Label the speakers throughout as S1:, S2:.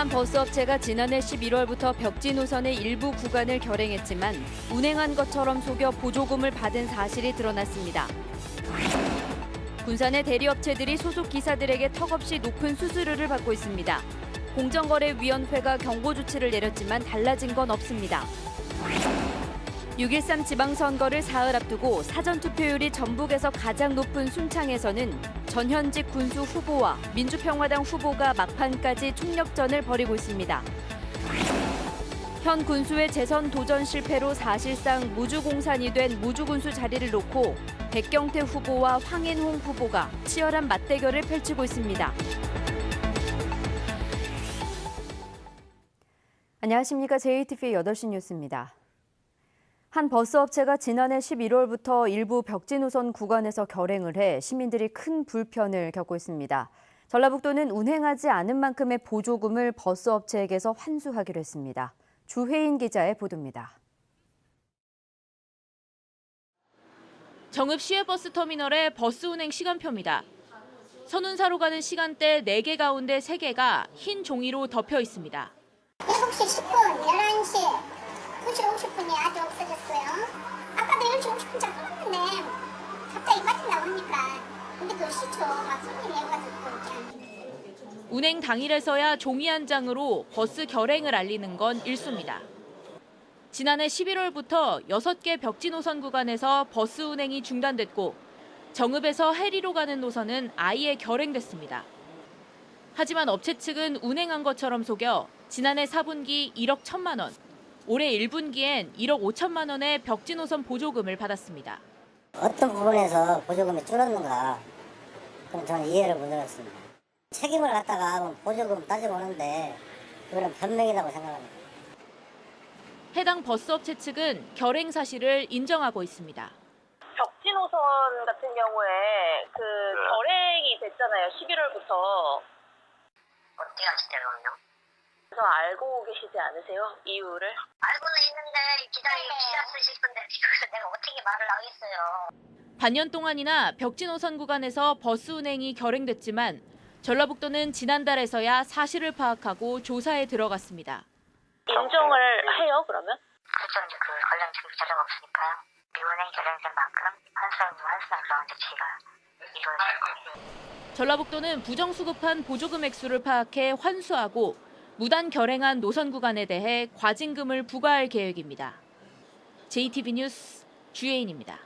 S1: 한 버스업체가 지난해 11월부터 벽지 노선의 일부 구간을 결행했지만 운행한 것처럼 속여 보조금을 받은 사실이 드러났습니다. 군산의 대리업체들이 소속 기사들에게 턱없이 높은 수수료를 받고 있습니다. 공정거래위원회가 경고 조치를 내렸지만 달라진 건 없습니다. 6.13 지방선거를 사흘 앞두고 사전투표율이 전북에서 가장 높은 순창에서는 전현직 군수 후보와 민주평화당 후보가 막판까지 총력전을 벌이고 있습니다. 현 군수의 재선 도전 실패로 사실상 무주공산이 된 무주군수 자리를 놓고 백경태 후보와 황인홍 후보가 치열한 맞대결을 펼치고 있습니다. 안녕하십니까. JTV 8시 뉴스입니다. 한 버스업체가 지난해 11월부터 일부 벽지 노선 구간에서 결행을 해 시민들이 큰 불편을 겪고 있습니다. 전라북도는 운행하지 않은 만큼의 보조금을 버스업체에게서 환수하기로 했습니다. 주혜인 기자의 보도입니다.
S2: 정읍 시외버스터미널의 버스 운행 시간표입니다. 선운사로 가는 시간대 4개 가운데 3개가 흰 종이로 덮여 있습니다.
S3: 7시 10분, 11시, 2시 50분이 아직 없어졌어요. 아까도 10시 50분짜리 끊었는데 갑자기 빠진다고 하니까 근데 그 시초 막 손님이 해가지고
S2: 운행 당일에서야 종이 한 장으로 버스 결행을 알리는 건 일수입니다. 지난해 11월부터 6개 벽지 노선 구간에서 버스 운행이 중단됐고 정읍에서 해리로 가는 노선은 아예 결행됐습니다. 하지만 업체 측은 운행한 것처럼 속여 지난해 4분기 1억 1천만 원, 올해 1분기엔 1억 5천만 원의 벽지 노선 보조금을 받았습니다.
S4: 어떤 부분에서 보조금이 줄었는가, 그럼 저는 이해를 못하겠습니다. 책임을 갖다가 보조금 따지고 오는데 그거는 변명이라고 생각합니다.
S2: 해당 버스업체 측은 결행 사실을 인정하고 있습니다.
S5: 벽지 노선 같은 경우에 결행이 됐잖아요. 11월부터.
S6: 어떻게 하시대요?
S5: 저 알고 계시지 않으세요? 이유를?
S6: 알고는 있는데 기자 쓰실 건데 그래서 내가 어떻게 말을 하겠어요.
S2: 반년 동안이나 벽지 노선 구간에서 버스 운행이 결행됐지만 전라북도는 지난달에서야 사실을 파악하고 조사에 들어갔습니다.
S5: 인정을 해요, 그러면?
S6: 그렇죠. 이제 그 관련 증거 자료가 없으니까요. 미운행 결행된 만큼 환수한 그런 조치가 이루어질 거예요.
S2: 전라북도는 부정수급한 보조금 액수를 파악해 환수하고 무단 결행한 노선 구간에 대해 과징금을 부과할 계획입니다. JTV 뉴스 주혜인입니다.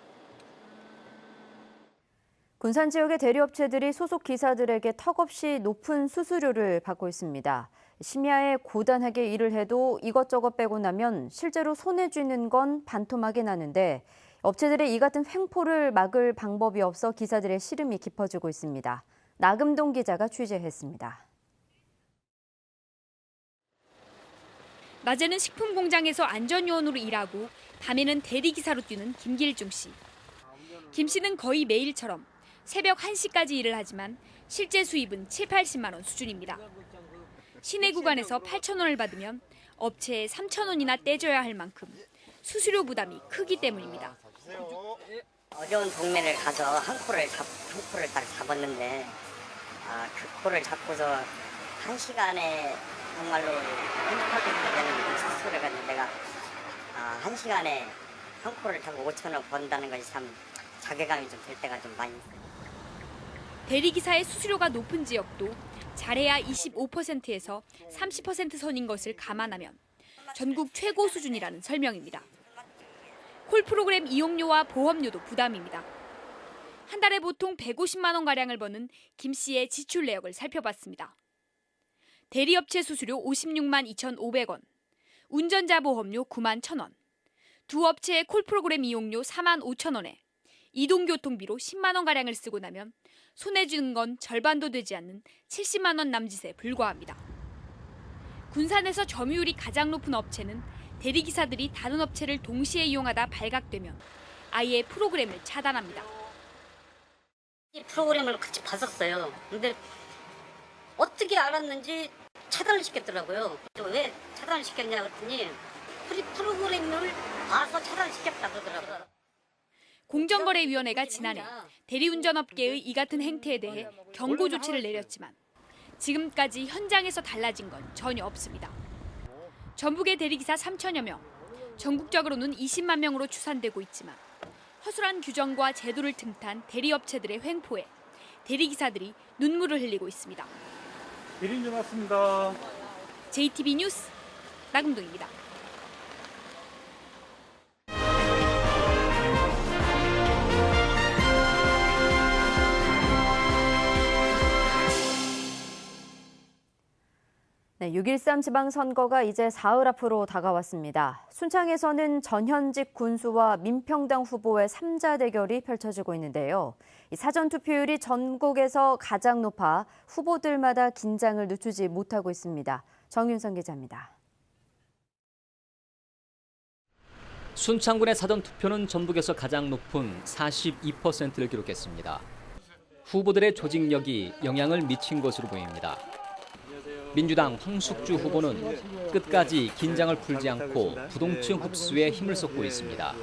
S1: 군산 지역의 대리업체들이 소속 기사들에게 턱없이 높은 수수료를 받고 있습니다. 심야에 고단하게 일을 해도 이것저것 빼고 나면 실제로 손에 쥐는 건 반토막이 나는데 업체들의 이 같은 횡포를 막을 방법이 없어 기사들의 시름이 깊어지고 있습니다. 나금동 기자가 취재했습니다.
S7: 낮에는 식품 공장에서 안전요원으로 일하고 밤에는 대리기사로 뛰는 김길중 씨. 김 씨는 거의 매일처럼 새벽 1시까지 일을 하지만 실제 수입은 7, 80만 원 수준입니다. 시내 구간에서 8천 원을 받으면 업체에 3천 원이나 떼줘야 할 만큼 수수료 부담이 크기 때문입니다.
S4: 어려운 동네를 가서 한 코를 딱 잡았는데 그 코를 잡고서 1시간에 정말로 행복하게 되는 수수료를 가지고 내가 1시간에 한 코를 타고 5천 원 번다는 것이 참 자괴감이 좀 들 때가 좀 많이 있어요.
S7: 대리기사의 수수료가 높은 지역도 잘해야 25%에서 30% 선인 것을 감안하면 전국 최고 수준이라는 설명입니다. 콜 프로그램 이용료와 보험료도 부담입니다. 한 달에 보통 150만 원가량을 버는 김 씨의 지출 내역을 살펴봤습니다. 대리업체 수수료 56만 2,500원, 운전자 보험료 9만 1,000원, 두 업체의 콜 프로그램 이용료 4만 5천 원에 이동교통비로 10만 원가량을 쓰고 나면 손에 쥐는 건 절반도 되지 않는 70만 원 남짓에 불과합니다. 군산에서 점유율이 가장 높은 업체는 대리기사들이 다른 업체를 동시에 이용하다 발각되면 아예 프로그램을 차단합니다.
S4: 이 프로그램을 같이 봤었어요. 근데 어떻게 알았는지 차단을 시켰더라고요. 왜 차단을 시켰냐 그랬더니 프로그램을 봐서 차단시켰다 그러더라고요.
S7: 공정거래위원회가 지난해 대리운전업계의 이 같은 행태에 대해 경고 조치를 내렸지만 지금까지 현장에서 달라진 건 전혀 없습니다. 전북의 대리기사 3천여 명, 전국적으로는 20만 명으로 추산되고 있지만 허술한 규정과 제도를 틈탄 대리업체들의 횡포에 대리기사들이 눈물을 흘리고 있습니다.
S8: 1인전 왔습니다.
S7: JTB 뉴스 나금동입니다.
S1: 네, 6.13 지방선거가 이제 사흘 앞으로 다가왔습니다. 순창에서는 전현직 군수와 민평당 후보의 3자 대결이 펼쳐지고 있는데요. 이 사전투표율이 전국에서 가장 높아 후보들마다 긴장을 늦추지 못하고 있습니다. 정윤선 기자입니다.
S9: 순창군의 사전투표는 전북에서 가장 높은 42%를 기록했습니다. 후보들의 조직력이 영향을 미친 것으로 보입니다. 민주당 황숙주 후보는 끝까지 긴장을 풀지 않고 부동층 흡수에 힘을 쏟고 있습니다.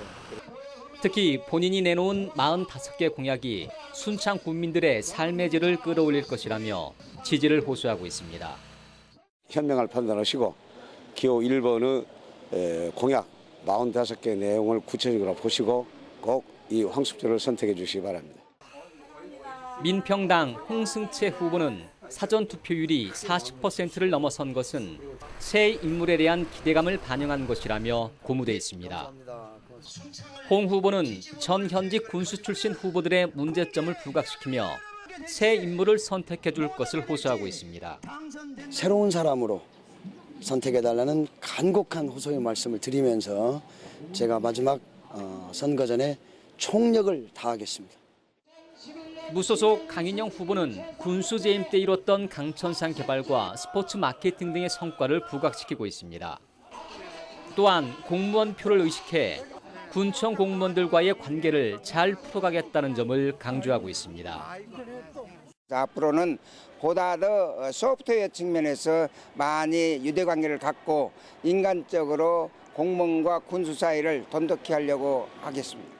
S9: 특히 본인이 내놓은 45개 공약이 순창 국민들의 삶의 질을 끌어올릴 것이라며 지지를 호소하고 있습니다.
S10: 현명할 판단하시고 기호 1번의 공약 45개 내용을 구체적으로 보시고 꼭 이 황숙주를 선택해 주시기 바랍니다.
S9: 민평당 홍승채 후보는 사전투표율이 40%를 넘어선 것은 새 인물에 대한 기대감을 반영한 것이라며 고무돼 있습니다. 홍 후보는 전 현직 군수 출신 후보들의 문제점을 부각시키며 새 인물을 선택해 줄 것을 호소하고 있습니다.
S11: 새로운 사람으로 선택해달라는 간곡한 호소의 말씀을 드리면서 제가 마지막 선거 전에 총력을 다하겠습니다.
S9: 무소속 강인영 후보는 군수 재임 때 이뤘던 강천상 개발과 스포츠 마케팅 등의 성과를 부각시키고 있습니다. 또한 공무원 표를 의식해 군청 공무원들과의 관계를 잘 풀어가겠다는 점을 강조하고 있습니다.
S12: 앞으로는 보다 더 소프트웨어 측면에서 많이 유대관계를 갖고 인간적으로 공무원과 군수 사이를 돈독히 하려고 하겠습니다.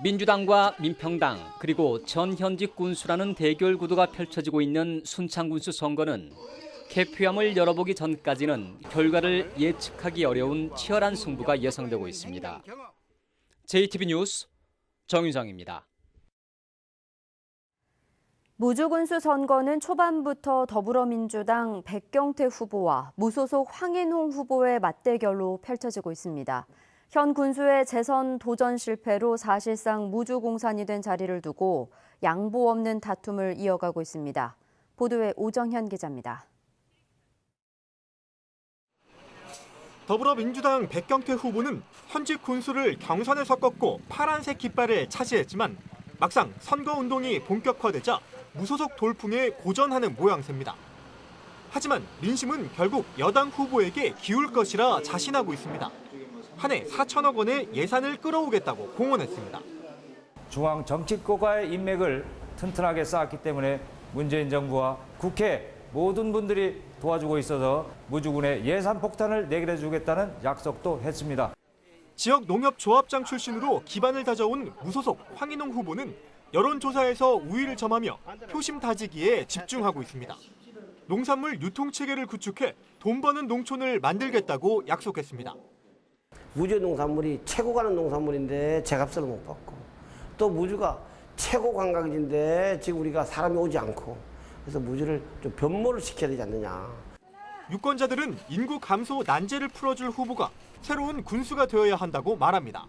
S9: 민주당과 민평당 그리고 전 현직 군수라는 대결 구도가 펼쳐지고 있는 순창군수 선거는 개표함을 열어보기 전까지는 결과를 예측하기 어려운 치열한 승부가 예상되고 있습니다. JTB 뉴스 정윤성입니다.
S1: 무주군수 선거는 초반부터 더불어민주당 백경태 후보와 무소속 황인홍 후보의 맞대결로 펼쳐지고 있습니다. 현 군수의 재선 도전 실패로 사실상 무주공산이 된 자리를 두고 양보 없는 다툼을 이어가고 있습니다. 보도에 오정현 기자입니다.
S8: 더불어민주당 백경태 후보는 현직 군수를 경선에서 꺾고 파란색 깃발을 차지했지만 막상 선거운동이 본격화되자 무소속 돌풍에 고전하는 모양새입니다. 하지만 민심은 결국 여당 후보에게 기울 것이라 자신하고 있습니다. 한 해 4천억 원의 예산을 끌어오겠다고 공언했습니다.
S13: 중앙 정치권과의 인맥을 튼튼하게 쌓았기 때문에 문재인 정부와 국회 모든 분들이 도와주고 있어서 무주군의 예산 폭탄을 내게 해주겠다는 약속도 했습니다.
S8: 지역 농협조합장 출신으로 기반을 다져온 무소속 황인홍 후보는 여론조사에서 우위를 점하며 표심 다지기에 집중하고 있습니다. 농산물 유통체계를 구축해 돈 버는 농촌을 만들겠다고 약속했습니다.
S14: 무주 농산물이 최고 가는 농산물인데 제값을 못 받고 또 무주가 최고 관광지인데 지금 우리가 사람이 오지 않고 그래서 무주를 좀 변모를 시켜야 되지 않느냐.
S8: 유권자들은 인구 감소 난제를 풀어줄 후보가 새로운 군수가 되어야 한다고 말합니다.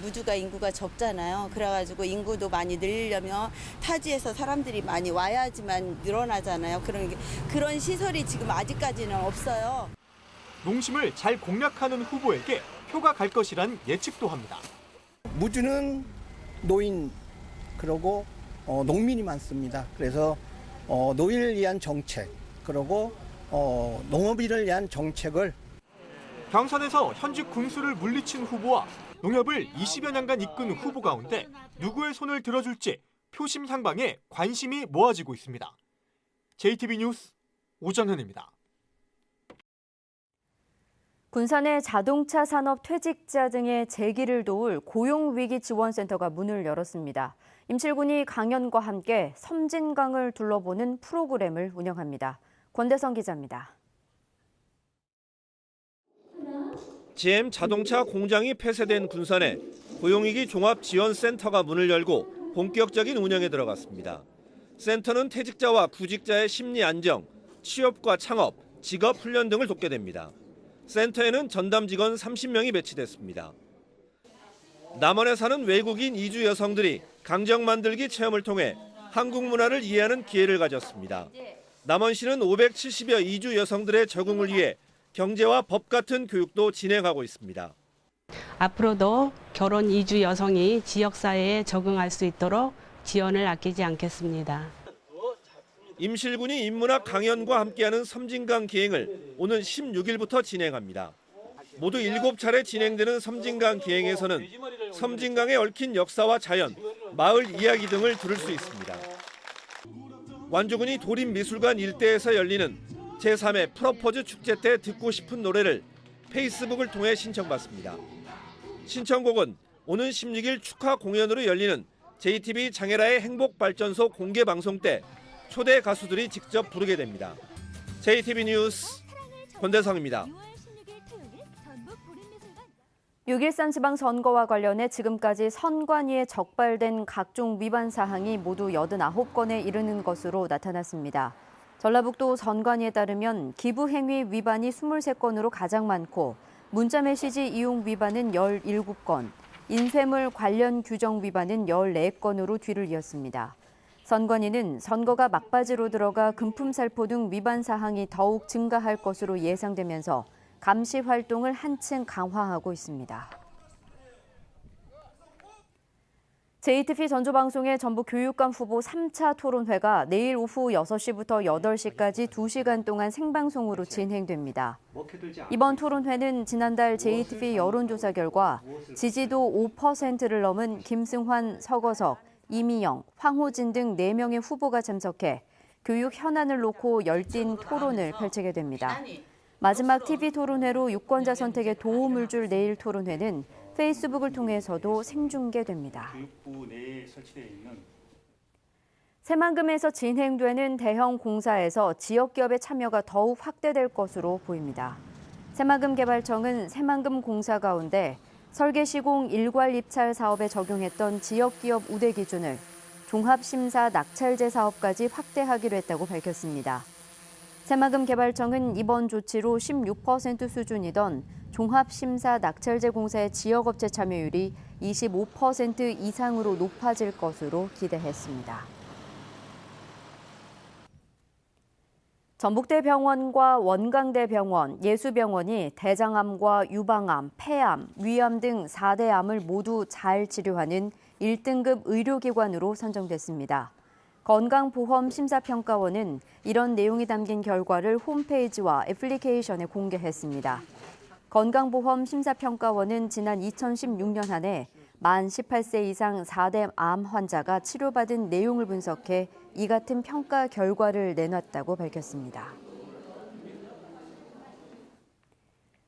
S15: 무주가 인구가 적잖아요. 그래가지고 인구도 많이 늘리려면 타지에서 사람들이 많이 와야지만 늘어나잖아요. 그런 시설이 지금 아직까지는 없어요.
S8: 농심을 잘 공략하는 후보에게 표가 갈 것이란 예측도 합니다.
S16: 무주는 노인 그리고 농민이 많습니다. 그래서 노인을 위한 정책 그리고 농업인을 위한 정책을
S8: 경선에서 현직 군수를 물리친 후보와 농협을 20여 년간 이끈 후보 가운데 누구의 손을 들어줄지 표심 향방에 관심이 모아지고 있습니다. JTB 뉴스 오정현입니다.
S1: 군산의 자동차 산업 퇴직자 등의 재기를 도울 고용위기 지원센터가 문을 열었습니다. 임실군이 강연과 함께 섬진강을 둘러보는 프로그램을 운영합니다. 권대성 기자입니다.
S17: GM 자동차 공장이 폐쇄된 군산에 고용위기 종합지원센터가 문을 열고 본격적인 운영에 들어갔습니다. 센터는 퇴직자와 구직자의 심리 안정, 취업과 창업, 직업 훈련 등을 돕게 됩니다. 센터에는 전담 직원 30명이 배치됐습니다. 남원에 사는 외국인 이주 여성들이 강정 만들기 체험을 통해 한국 문화를 이해하는 기회를 가졌습니다. 남원시는 570여 이주 여성들의 적응을 위해 경제와 법 같은 교육도 진행하고 있습니다.
S18: 앞으로도 결혼 이주 여성이 지역사회에 적응할 수 있도록 지원을 아끼지 않겠습니다.
S17: 임실군이 인문학 강연과 함께하는 섬진강 기행을 오는 16일부터 진행합니다. 모두 7차례 진행되는 섬진강 기행에서는 섬진강에 얽힌 역사와 자연, 마을 이야기 등을 들을 수 있습니다. 완주군이 도림미술관 일대에서 열리는 제3회 프로포즈 축제 때 듣고 싶은 노래를 페이스북을 통해 신청받습니다. 신청곡은 오는 16일 축하 공연으로 열리는 JTB 장애라의 행복발전소 공개 방송 때 초대 가수들이 직접 부르게 됩니다. JTB 뉴스 권대성입니다.
S1: 6.13 지방선거와 관련해 지금까지 선관위에 적발된 각종 위반 사항이 모두 89건에 이르는 것으로 나타났습니다. 전라북도 선관위에 따르면 기부행위 위반이 23건으로 가장 많고 문자메시지 이용 위반은 17건, 인쇄물 관련 규정 위반은 14건으로 뒤를 이었습니다. 선관위는 선거가 막바지로 들어가 금품살포 등 위반 사항이 더욱 증가할 것으로 예상되면서 감시 활동을 한층 강화하고 있습니다. JTB 전조방송의 전북 교육감 후보 3차 토론회가 내일 오후 6시부터 8시까지 2시간 동안 생방송으로 진행됩니다. 이번 토론회는 지난달 JTB 여론조사 결과 지지도 5%를 넘은 김승환, 서거석, 이미영, 황호진 등 4명의 후보가 참석해 교육 현안을 놓고 열띤 토론을 펼치게 됩니다. 마지막 TV 토론회로 유권자 선택에 도움을 줄 내일 토론회는 페이스북을 통해서도 생중계됩니다. 새만금에서 진행되는 대형 공사에서 지역기업의 참여가 더욱 확대될 것으로 보입니다. 새만금개발청은 새만금 공사 가운데 설계 시공 일괄 입찰 사업에 적용했던 지역기업 우대 기준을 종합심사 낙찰제 사업까지 확대하기로 했다고 밝혔습니다. 새만금개발청은 이번 조치로 16% 수준이던 종합심사 낙찰제 공사의 지역업체 참여율이 25% 이상으로 높아질 것으로 기대했습니다. 전북대병원과 원광대병원, 예수병원이 대장암과 유방암, 폐암, 위암 등 4대 암을 모두 잘 치료하는 1등급 의료기관으로 선정됐습니다. 건강보험심사평가원은 이런 내용이 담긴 결과를 홈페이지와 애플리케이션에 공개했습니다. 건강보험심사평가원은 지난 2016년 한 해 만 18세 이상 4대 암 환자가 치료받은 내용을 분석해 이 같은 평가 결과를 내놨다고 밝혔습니다.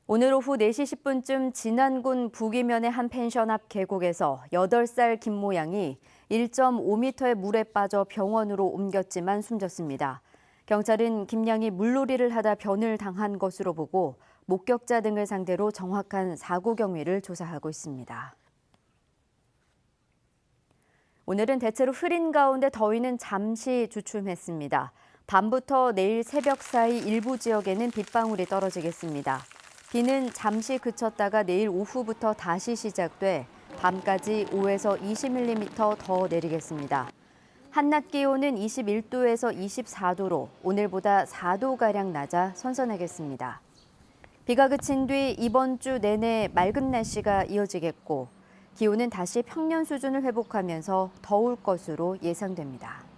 S1: 오늘 오후 4시 10분쯤 진안군 북이면의 한 펜션 앞 계곡에서 8살 김모양이 1.5m의 물에 빠져 병원으로 옮겼지만 숨졌습니다. 경찰은 김양이 물놀이를 하다 변을 당한 것으로 보고 목격자 등을 상대로 정확한 사고 경위를 조사하고 있습니다. 오늘은 대체로 흐린 가운데 더위는 잠시 주춤했습니다. 밤부터 내일 새벽 사이 일부 지역에는 빗방울이 떨어지겠습니다. 비는 잠시 그쳤다가 내일 오후부터 다시 시작돼 밤까지 5에서 20mm 더 내리겠습니다. 한낮 기온은 21도에서 24도로 오늘보다 4도가량 낮아 선선하겠습니다. 비가 그친 뒤 이번 주 내내 맑은 날씨가 이어지겠고 기온은 다시 평년 수준을 회복하면서 더울 것으로 예상됩니다.